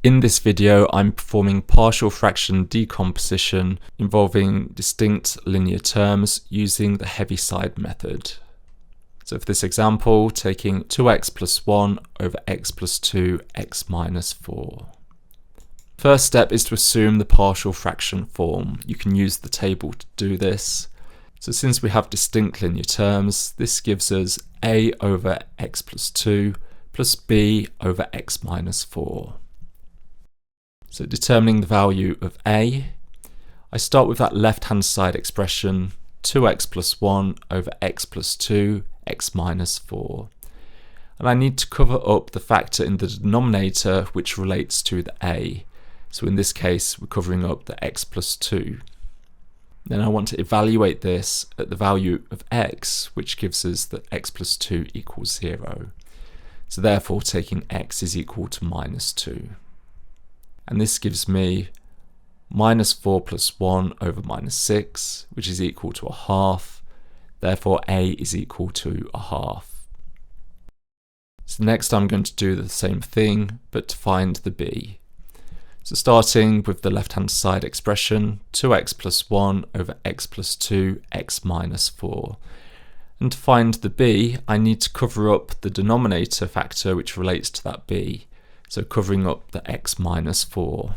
In this video, I'm performing partial fraction decomposition involving distinct linear terms using the Heaviside method. So for this example, taking 2x plus 1 over x plus 2 x minus 4. First step is to assume the partial fraction form. You can use the table to do this. So since we have distinct linear terms, this gives us a over x plus 2 plus b over x minus 4. So determining the value of a, I start with that left-hand side expression, 2x plus 1 over x plus 2, x minus 4. And I need to cover up the factor in the denominator which relates to the a. So in this case, we're covering up the x plus 2. Then I want to evaluate this at the value of x, which gives us that x plus 2 equals 0. So therefore, taking x is equal to minus 2. And this gives me minus 4 plus 1 over minus 6, which is equal to a half. Therefore, a is equal to a half. So next I'm going to do the same thing, but to find the b. So starting with the left-hand side expression, 2x plus 1 over x plus 2, x minus 4. And to find the b, I need to cover up the denominator factor which relates to that b. So covering up the x minus 4.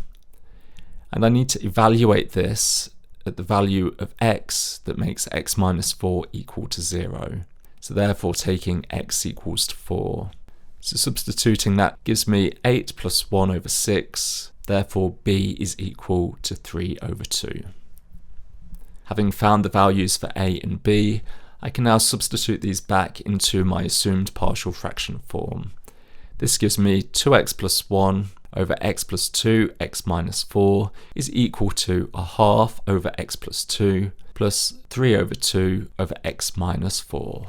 And I need to evaluate this at the value of x that makes x minus 4 equal to 0. So therefore taking x equals to 4. So substituting that gives me 8 plus 1 over 6. Therefore b is equal to 3 over 2. Having found the values for a and b, I can now substitute these back into my assumed partial fraction form. This gives me 2x plus 1 over x plus 2 x minus 4 is equal to a half over x plus 2 plus 3 over 2 over x minus 4.